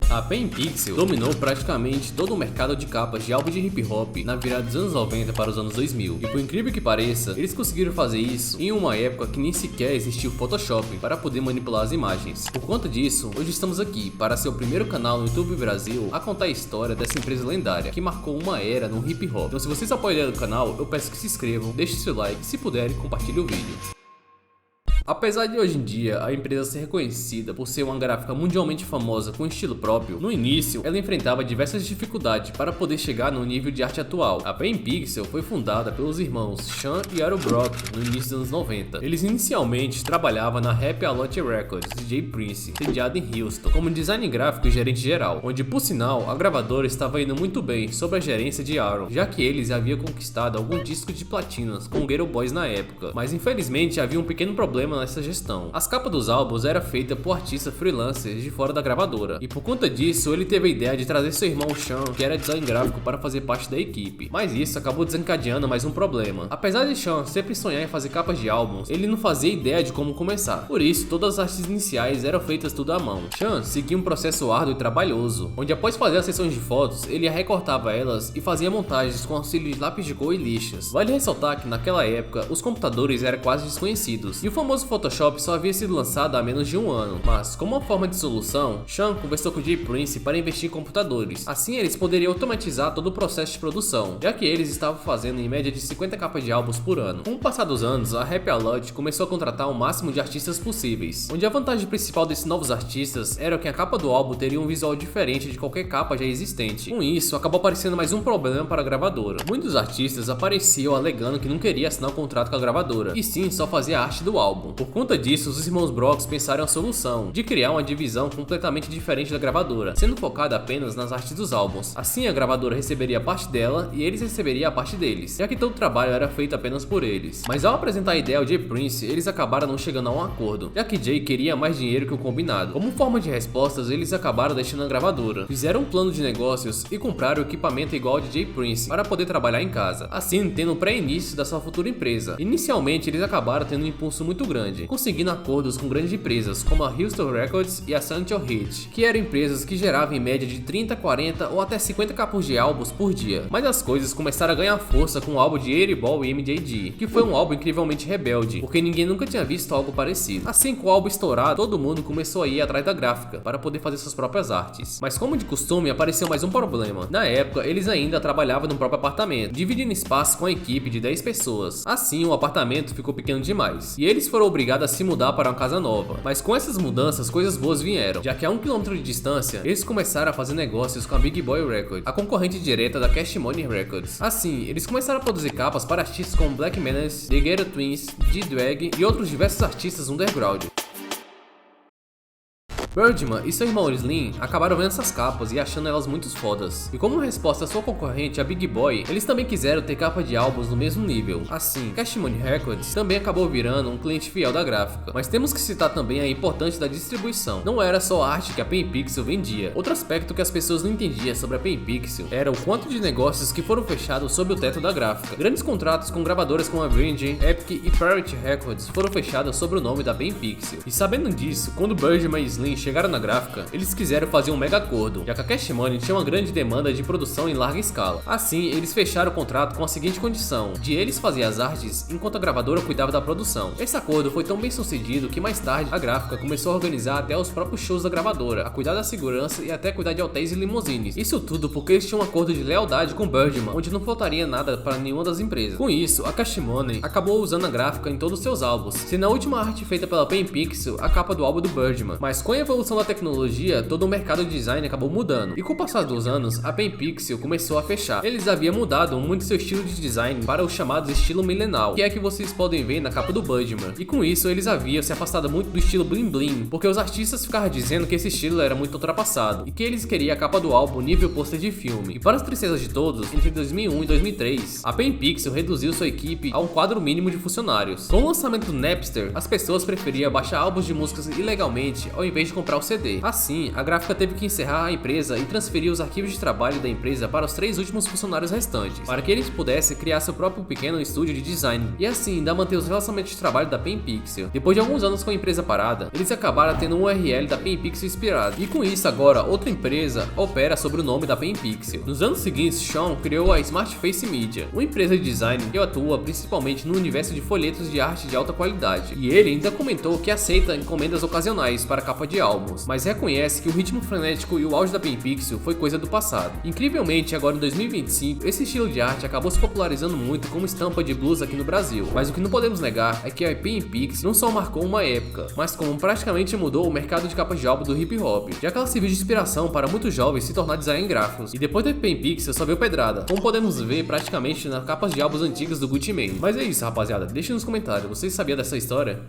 A Pen Pixel dominou praticamente todo o mercado de capas de álbum de hip hop na virada dos anos 90 para os anos 2000. E por incrível que pareça, eles conseguiram fazer isso em uma época que nem sequer existia o Photoshop para poder manipular as imagens. Por conta disso, hoje estamos aqui para ser o primeiro canal no YouTube Brasil a contar a história dessa empresa lendária que marcou uma era no hip hop. Então se vocês apoiarem o canal, eu peço que se inscrevam, deixem seu like, se puderem, compartilhem o vídeo. Apesar de hoje em dia a empresa ser reconhecida por ser uma gráfica mundialmente famosa com estilo próprio, no início ela enfrentava diversas dificuldades para poder chegar no nível de arte atual. A Pen Pixel foi fundada pelos irmãos Sean e Aaron Brock no início dos anos 90. Eles inicialmente trabalhavam na Happy Alot Records de Jay Prince, sediada em Houston, como design gráfico e gerente geral, onde por sinal a gravadora estava indo muito bem sob a gerência de Aaron, já que eles haviam conquistado algum disco de platinas com Ghetto Boys na época, mas infelizmente havia um pequeno problema nessa gestão. As capas dos álbuns eram feitas por artistas freelancers de fora da gravadora, e por conta disso ele teve a ideia de trazer seu irmão Sean, que era design gráfico, para fazer parte da equipe. Mas isso acabou desencadeando mais um problema. Apesar de Sean sempre sonhar em fazer capas de álbuns, ele não fazia ideia de como começar. Por isso, todas as artes iniciais eram feitas tudo à mão. Sean seguia um processo árduo e trabalhoso, onde após fazer as sessões de fotos, ele recortava elas e fazia montagens com auxílio de lápis de cor e lixas. Vale ressaltar que naquela época, os computadores eram quase desconhecidos, e o famoso Photoshop só havia sido lançado há menos de um ano. Mas, como uma forma de solução, Sean conversou com Jay Prince para investir em computadores. Assim, eles poderiam automatizar todo o processo de produção, já que eles estavam fazendo em média de 50 capas de álbuns por ano. Com o passar dos anos, a Happy Alot começou a contratar o máximo de artistas possíveis, onde a vantagem principal desses novos artistas era que a capa do álbum teria um visual diferente de qualquer capa já existente. Com isso, acabou aparecendo mais um problema para a gravadora. Muitos artistas apareciam alegando que não queria assinar um contrato com a gravadora, e sim só fazer a arte do álbum. Por conta disso, os irmãos Brock pensaram a solução de criar uma divisão completamente diferente da gravadora, sendo focada apenas nas artes dos álbuns. Assim, a gravadora receberia a parte dela e eles receberiam a parte deles, já que todo o trabalho era feito apenas por eles. Mas ao apresentar a ideia ao Jay Prince, eles acabaram não chegando a um acordo, já que Jay queria mais dinheiro que o combinado. Como forma de respostas, eles acabaram deixando a gravadora, fizeram um plano de negócios e compraram o equipamento igual ao de Jay Prince para poder trabalhar em casa, assim tendo um pré-início da sua futura empresa. Inicialmente, eles acabaram tendo um impulso muito grande, conseguindo acordos com grandes empresas como a Houston Records e a Central Hit, que eram empresas que geravam em média de 30, 40 ou até 50 capas de álbuns por dia. Mas as coisas começaram a ganhar força com o álbum de 8Ball e MJG, que foi um álbum incrivelmente rebelde, porque ninguém nunca tinha visto algo parecido. Assim que o álbum estourado, todo mundo começou a ir atrás da gráfica para poder fazer suas próprias artes. Mas como de costume, apareceu mais um problema. Na época, eles ainda trabalhavam no próprio apartamento, dividindo espaço com a equipe de 10 pessoas. Assim, o apartamento ficou pequeno demais, e eles foram obrigados a se mudar para uma casa nova. Mas com essas mudanças, coisas boas vieram, já que a 1 km de distância, eles começaram a fazer negócios com a Big Boy Records, a concorrente direta da Cash Money Records. Assim, eles começaram a produzir capas para artistas como Black Menace, The Ghetto Twins, D-Drag e outros diversos artistas underground. Birdman e seu irmão Slim acabaram vendo essas capas e achando elas muito fodas. E como resposta à sua concorrente, a Big Boy, eles também quiseram ter capa de álbuns no mesmo nível. Assim, Cash Money Records também acabou virando um cliente fiel da gráfica. Mas temos que citar também a importância da distribuição. Não era só a arte que a Pen Pixel vendia. Outro aspecto que as pessoas não entendiam sobre a Pen Pixel era o quanto de negócios que foram fechados sob o teto da gráfica. Grandes contratos com gravadoras como a Virgin, Epic e Parrot Records foram fechados sob o nome da Pen Pixel. E sabendo disso, quando Birdman e Slim chegaram na gráfica, eles quiseram fazer um mega acordo, já que a Cash Money tinha uma grande demanda de produção em larga escala. Assim, eles fecharam o contrato com a seguinte condição, de eles fazerem as artes enquanto a gravadora cuidava da produção. Esse acordo foi tão bem sucedido que mais tarde a gráfica começou a organizar até os próprios shows da gravadora, a cuidar da segurança e até cuidar de hotéis e limusines. Isso tudo porque eles tinham um acordo de lealdade com Birdman, onde não faltaria nada para nenhuma das empresas. Com isso, a Cash Money acabou usando a gráfica em todos os seus álbuns, sendo a última arte feita pela Pen Pixel a capa do álbum do Birdman. Mas com a evolução da tecnologia, todo o mercado de design acabou mudando, e com o passar dos anos, a Pen Pixel começou a fechar. Eles haviam mudado muito seu estilo de design para o chamado estilo millennial, que é que vocês podem ver na capa do Birdman, e com isso eles haviam se afastado muito do estilo bling bling, porque os artistas ficavam dizendo que esse estilo era muito ultrapassado, e que eles queriam a capa do álbum nível pôster de filme. E para as tristezas de todos, entre 2001 e 2003, a Pen Pixel reduziu sua equipe a um quadro mínimo de funcionários. Com o lançamento do Napster, as pessoas preferiam baixar álbuns de músicas ilegalmente ao invés de comprar o CD. Assim, a gráfica teve que encerrar a empresa e transferir os arquivos de trabalho da empresa para os 3 últimos funcionários restantes, para que eles pudessem criar seu próprio pequeno estúdio de design e assim ainda manter os relacionamentos de trabalho da PenPixel. Depois de alguns anos com a empresa parada, eles acabaram tendo um URL da PenPixel inspirado, e com isso agora outra empresa opera sobre o nome da PenPixel. Nos anos seguintes, Sean criou a Smart Face Media, uma empresa de design que atua principalmente no universo de folhetos de arte de alta qualidade, e ele ainda comentou que aceita encomendas ocasionais para capa de álbuns, mas reconhece que o ritmo frenético e o auge da PenPixel foi coisa do passado. Incrivelmente, agora em 2025, esse estilo de arte acabou se popularizando muito como estampa de blues aqui no Brasil, mas o que não podemos negar é que a PenPixel não só marcou uma época, mas como praticamente mudou o mercado de capas de álbum do hip hop, já que ela serviu de inspiração para muitos jovens se tornar design gráficos, e depois da PenPixel só veio pedrada, como podemos ver praticamente nas capas de álbuns antigas do Gucci Mane. Mas é isso, rapaziada, deixe nos comentários, vocês sabiam dessa história?